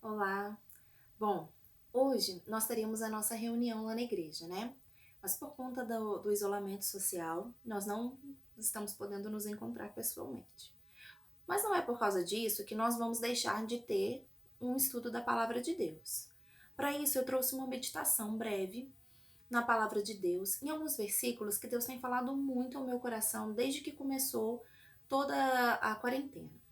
Olá. Bom, hoje nós teríamos a nossa reunião lá na igreja, né? Mas por conta do isolamento social, nós não estamos podendo nos encontrar pessoalmente. Mas não é por causa disso que nós vamos deixar de ter um estudo da palavra de Deus. Para isso, eu trouxe uma meditação breve na palavra de Deus, em alguns versículos que Deus tem falado muito ao meu coração desde que começou toda a quarentena.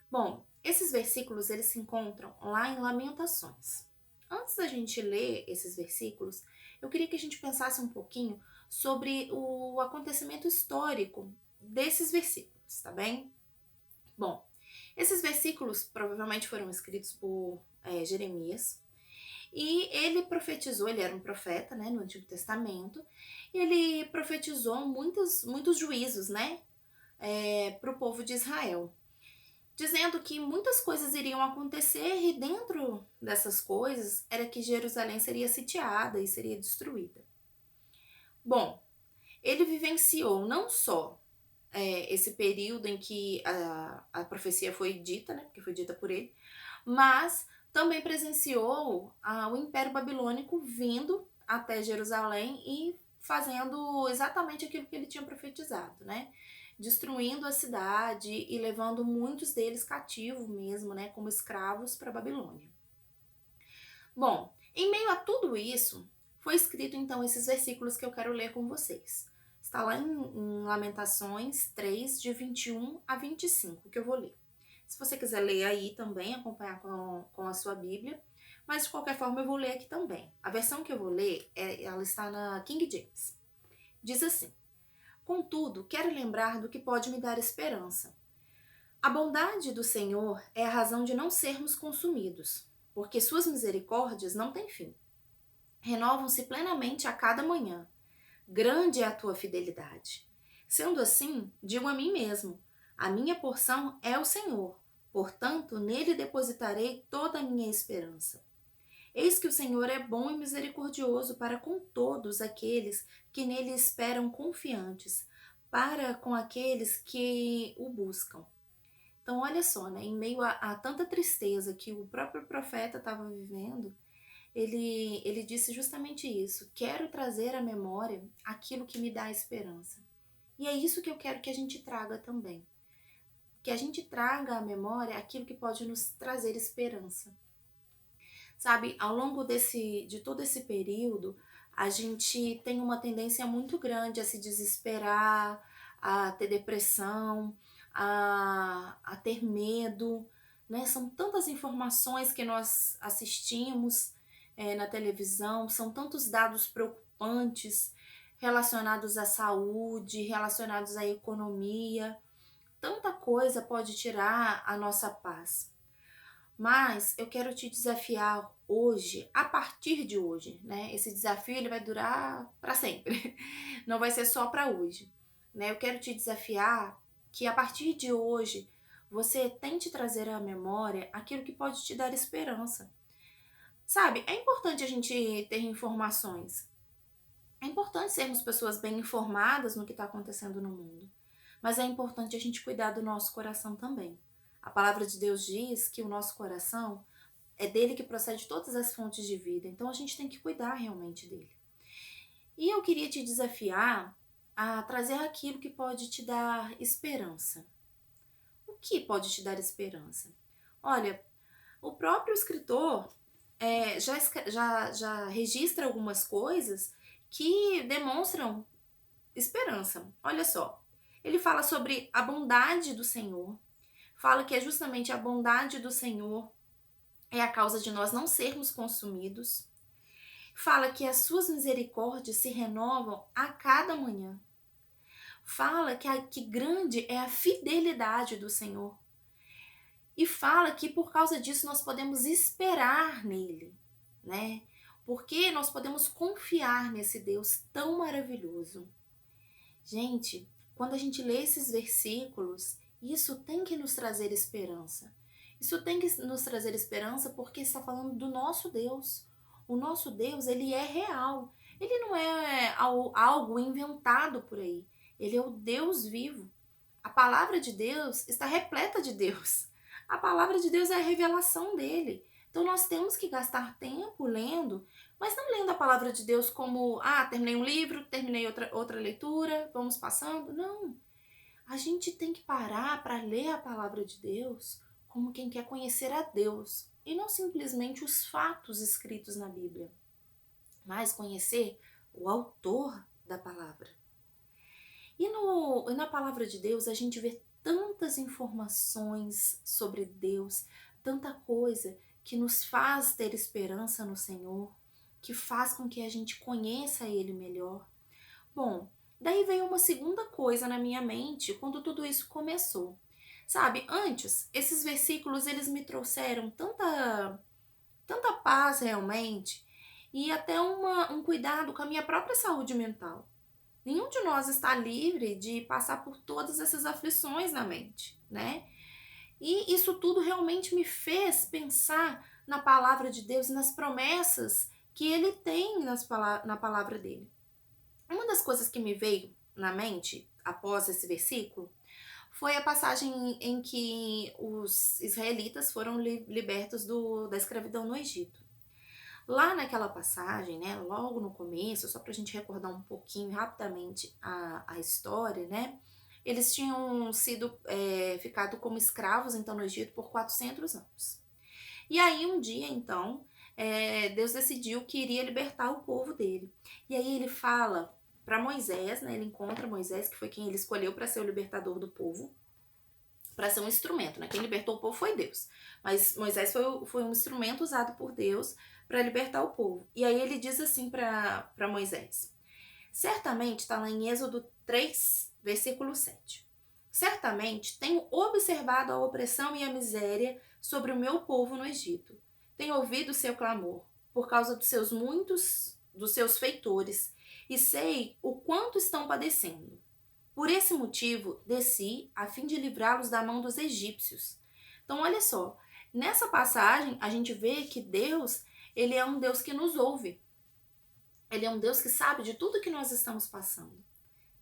Bom, esses versículos eles se encontram lá em Lamentações. Antes da gente ler esses versículos, eu queria que a gente pensasse um pouquinho sobre o acontecimento histórico desses versículos, tá bem? Bom, esses versículos provavelmente foram escritos por Jeremias e ele profetizou, ele era um profeta, né, no Antigo Testamento, e ele profetizou muitos juízos, né, para o povo de Israel, dizendo que muitas coisas iriam acontecer e dentro dessas coisas era que Jerusalém seria sitiada e seria destruída. Bom, ele vivenciou não só esse período em que a profecia foi dita, né, porque foi dita por ele, mas também presenciou o Império Babilônico vindo até Jerusalém e fazendo exatamente aquilo que ele tinha profetizado, né? Destruindo a cidade e levando muitos deles cativos mesmo, né, como escravos para a Babilônia. Bom, em meio a tudo isso, foi escrito então esses versículos que eu quero ler com vocês. Está lá em Lamentações 3, de 21 a 25, que eu vou ler. Se você quiser ler aí também, acompanhar com a sua Bíblia, mas de qualquer forma eu vou ler aqui também. A versão que eu vou ler, ela está na King James. Diz assim: Contudo, quero lembrar do que pode me dar esperança. A bondade do Senhor é a razão de não sermos consumidos, porque suas misericórdias não têm fim. Renovam-se plenamente a cada manhã. Grande é a tua fidelidade. Sendo assim, digo a mim mesmo: a minha porção é o Senhor, portanto, nele depositarei toda a minha esperança. Eis que o Senhor é bom e misericordioso para com todos aqueles que nele esperam confiantes, para com aqueles que o buscam. Então, olha só, né? Em meio a tanta tristeza que o próprio profeta estava vivendo, ele disse justamente isso: quero trazer à memória aquilo que me dá esperança. E é isso que eu quero que a gente traga também. Que a gente traga à memória aquilo que pode nos trazer esperança. Sabe, ao longo de todo esse período, a gente tem uma tendência muito grande a se desesperar, a ter depressão, a ter medo, né? São tantas informações que nós assistimos na televisão, são tantos dados preocupantes relacionados à saúde, relacionados à economia. Tanta coisa pode tirar a nossa paz. Mas eu quero te desafiar hoje, a partir de hoje, né? Esse desafio ele vai durar para sempre. Não vai ser só para hoje, né? Eu quero te desafiar que a partir de hoje você tente trazer à memória aquilo que pode te dar esperança. Sabe? É importante a gente ter informações. É importante sermos pessoas bem informadas no que está acontecendo no mundo. Mas é importante a gente cuidar do nosso coração também. A palavra de Deus diz que o nosso coração é dele que procede todas as fontes de vida. Então a gente tem que cuidar realmente dele. E eu queria te desafiar a trazer aquilo que pode te dar esperança. O que pode te dar esperança? Olha, o próprio escritor já registra algumas coisas que demonstram esperança. Olha só, ele fala sobre a bondade do Senhor, fala que é justamente a bondade do Senhor é a causa de nós não sermos consumidos. Fala que as suas misericórdias se renovam a cada manhã. Fala que grande é a fidelidade do Senhor. E fala que por causa disso nós podemos esperar nele, né? Porque nós podemos confiar nesse Deus tão maravilhoso. Gente, quando a gente lê esses versículos, isso tem que nos trazer esperança. Isso tem que nos trazer esperança porque está falando do nosso Deus. O nosso Deus, ele é real. Ele não é algo inventado por aí. Ele é o Deus vivo. A palavra de Deus está repleta de Deus. A palavra de Deus é a revelação dele. Então nós temos que gastar tempo lendo, mas não lendo a palavra de Deus como, terminei um livro, terminei outra leitura, vamos passando. Não. A gente tem que parar para ler a palavra de Deus como quem quer conhecer a Deus e não simplesmente os fatos escritos na Bíblia, mas conhecer o autor da palavra. E na palavra de Deus a gente vê tantas informações sobre Deus, tanta coisa que nos faz ter esperança no Senhor, que faz com que a gente conheça Ele melhor. Bom, daí veio uma segunda coisa na minha mente quando tudo isso começou. Sabe, antes, esses versículos eles me trouxeram tanta paz realmente e até um cuidado com a minha própria saúde mental. Nenhum de nós está livre de passar por todas essas aflições na mente, né? E isso tudo realmente me fez pensar na palavra de Deus e nas promessas que Ele tem na palavra dele. Uma das coisas que me veio na mente após esse versículo foi a passagem em que os israelitas foram libertos da escravidão no Egito. Lá naquela passagem, né, logo no começo, só para a gente recordar um pouquinho rapidamente a história, né, eles tinham sido ficado como escravos então no Egito por 400 anos. E aí um dia então Deus decidiu que iria libertar o povo dele. E aí ele fala para Moisés, né, ele encontra Moisés, que foi quem ele escolheu para ser o libertador do povo, para ser um instrumento, né? Quem libertou o povo foi Deus, mas Moisés foi um instrumento usado por Deus para libertar o povo. E aí ele diz assim para Moisés: certamente, está lá em Êxodo 3, versículo 7. Certamente tenho observado a opressão e a miséria sobre o meu povo no Egito. Tenho ouvido o seu clamor por causa dos seus feitores, e sei o quanto estão padecendo. Por esse motivo, desci a fim de livrá-los da mão dos egípcios. Então, olha só, nessa passagem a gente vê que Deus, ele é um Deus que nos ouve. Ele é um Deus que sabe de tudo que nós estamos passando,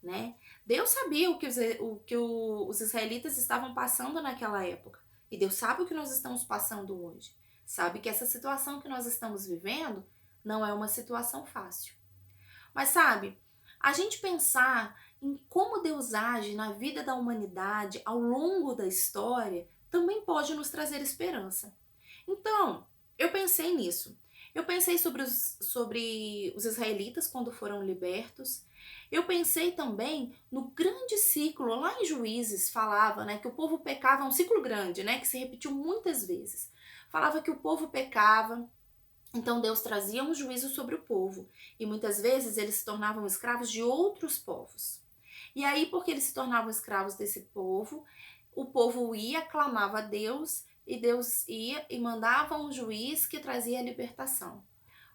né? Deus sabia o que os israelitas estavam passando naquela época. E Deus sabe o que nós estamos passando hoje. Sabe que essa situação que nós estamos vivendo não é uma situação fácil. Mas sabe, a gente pensar em como Deus age na vida da humanidade ao longo da história também pode nos trazer esperança. Então, eu pensei nisso. Eu pensei sobre os israelitas quando foram libertos. Eu pensei também no grande ciclo, lá em Juízes falava, né, que o povo pecava, um ciclo grande, né, que se repetiu muitas vezes. Falava que o povo pecava, então Deus trazia um juízo sobre o povo e muitas vezes eles se tornavam escravos de outros povos. E aí, porque eles se tornavam escravos desse povo, o povo ia, clamava a Deus e Deus ia e mandava um juiz que trazia a libertação.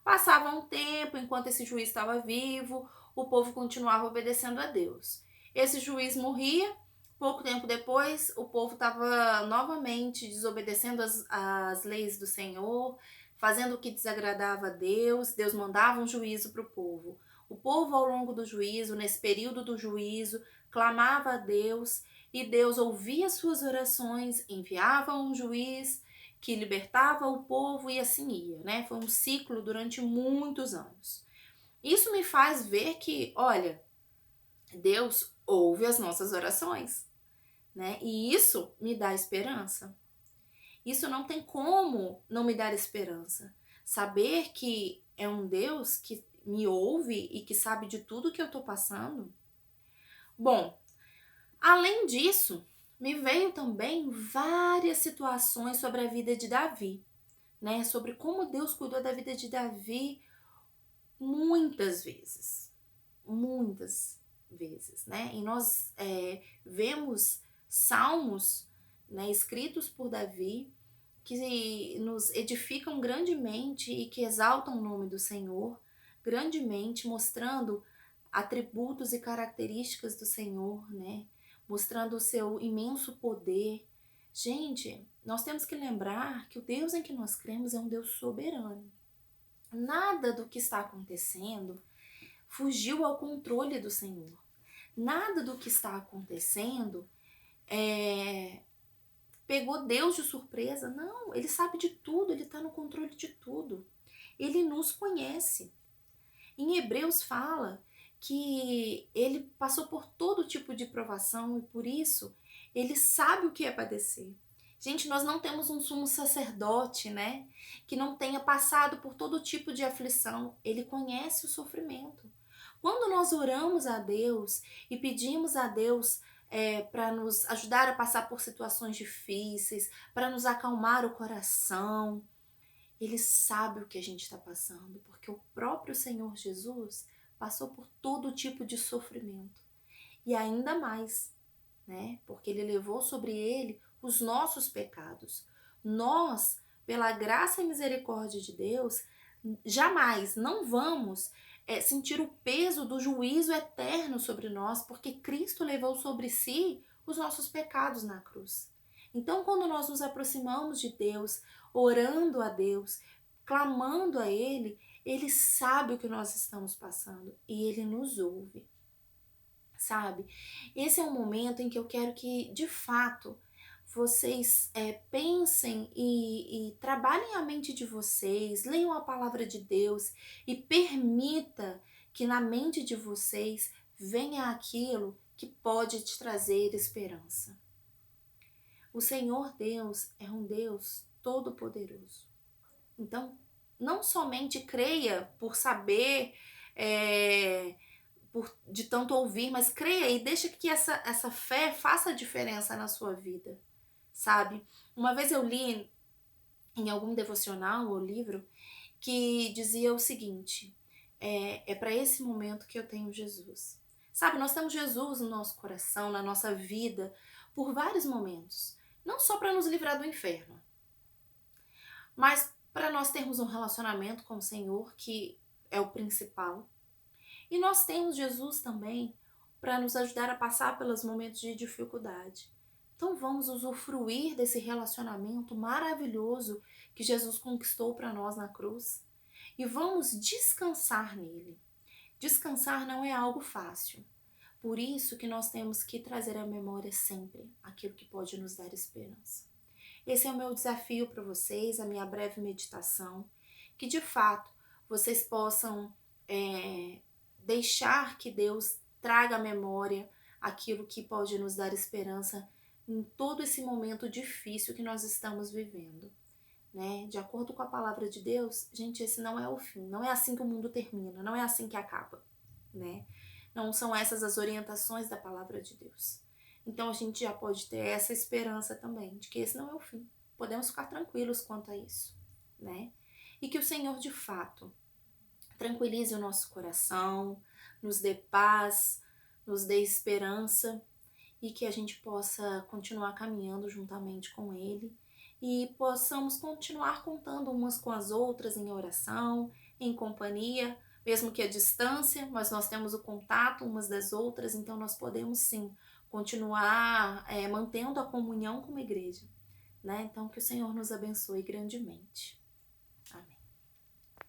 Passava um tempo, enquanto esse juiz estava vivo, o povo continuava obedecendo a Deus. Esse juiz morria, pouco tempo depois, o povo estava novamente desobedecendo as leis do Senhor, fazendo o que desagradava a Deus. Deus mandava um juízo para o povo. O povo, ao longo do juízo, nesse período do juízo, clamava a Deus e Deus ouvia suas orações, enviava um juiz que libertava o povo e assim ia, né? Foi um ciclo durante muitos anos. Isso me faz ver que, olha, Deus ouve as nossas orações, né? E isso me dá esperança. Isso não tem como não me dar esperança. Saber que é um Deus que me ouve e que sabe de tudo que eu tô passando. Bom, além disso, me veio também várias situações sobre a vida de Davi, né? Sobre como Deus cuidou da vida de Davi muitas vezes, né? E nós vemos salmos, né, escritos por Davi que nos edificam grandemente e que exaltam o nome do Senhor grandemente, mostrando atributos e características do Senhor, né? Mostrando o seu imenso poder. Gente, nós temos que lembrar que o Deus em que nós cremos é um Deus soberano. Nada do que está acontecendo fugiu ao controle do Senhor. Nada do que está acontecendo pegou Deus de surpresa. Não, ele sabe de tudo, ele está no controle de tudo. Ele nos conhece. Em Hebreus fala que ele passou por todo tipo de provação e por isso ele sabe o que é padecer. Gente, nós não temos um sumo sacerdote, né, que não tenha passado por todo tipo de aflição. Ele conhece o sofrimento. Quando nós oramos a Deus e pedimos a Deus para nos ajudar a passar por situações difíceis, para nos acalmar o coração, ele sabe o que a gente está passando, porque o próprio Senhor Jesus passou por todo tipo de sofrimento. E ainda mais, né? Porque ele levou sobre ele os nossos pecados. Nós, pela graça e misericórdia de Deus, jamais não vamos sentir o peso do juízo eterno sobre nós, porque Cristo levou sobre si os nossos pecados na cruz. Então, quando nós nos aproximamos de Deus, orando a Deus, clamando a Ele, Ele sabe o que nós estamos passando e Ele nos ouve, sabe? Esse é um momento em que eu quero que, de fato, vocês pensem e trabalhem a mente de vocês, leiam a palavra de Deus e permita que na mente de vocês venha aquilo que pode te trazer esperança. O Senhor Deus é um Deus todo-poderoso. Então, não somente creia por saber, de tanto ouvir, mas creia e deixa que essa fé faça diferença na sua vida, sabe? Uma vez eu li em algum devocional ou livro que dizia o seguinte: é para esse momento que eu tenho Jesus. Sabe, nós temos Jesus no nosso coração, na nossa vida, por vários momentos. Não só para nos livrar do inferno, mas para nós termos um relacionamento com o Senhor, que é o principal. E nós temos Jesus também para nos ajudar a passar pelos momentos de dificuldade. Então vamos usufruir desse relacionamento maravilhoso que Jesus conquistou para nós na cruz. E vamos descansar nele. Descansar não é algo fácil. Por isso que nós temos que trazer à memória sempre aquilo que pode nos dar esperança. Esse é o meu desafio para vocês, a minha breve meditação, que de fato vocês possam deixar que Deus traga à memória aquilo que pode nos dar esperança em todo esse momento difícil que nós estamos vivendo, né? De acordo com a palavra de Deus, gente, esse não é o fim, não é assim que o mundo termina, não é assim que acaba, né? Não são essas as orientações da palavra de Deus. Então a gente já pode ter essa esperança também, de que esse não é o fim. Podemos ficar tranquilos quanto a isso, né? E que o Senhor, de fato, tranquilize o nosso coração, nos dê paz, nos dê esperança e que a gente possa continuar caminhando juntamente com Ele e possamos continuar contando umas com as outras em oração, em companhia, mesmo que a distância, mas nós temos o contato umas das outras, então nós podemos sim continuar mantendo a comunhão como igreja, né? Então que o Senhor nos abençoe grandemente.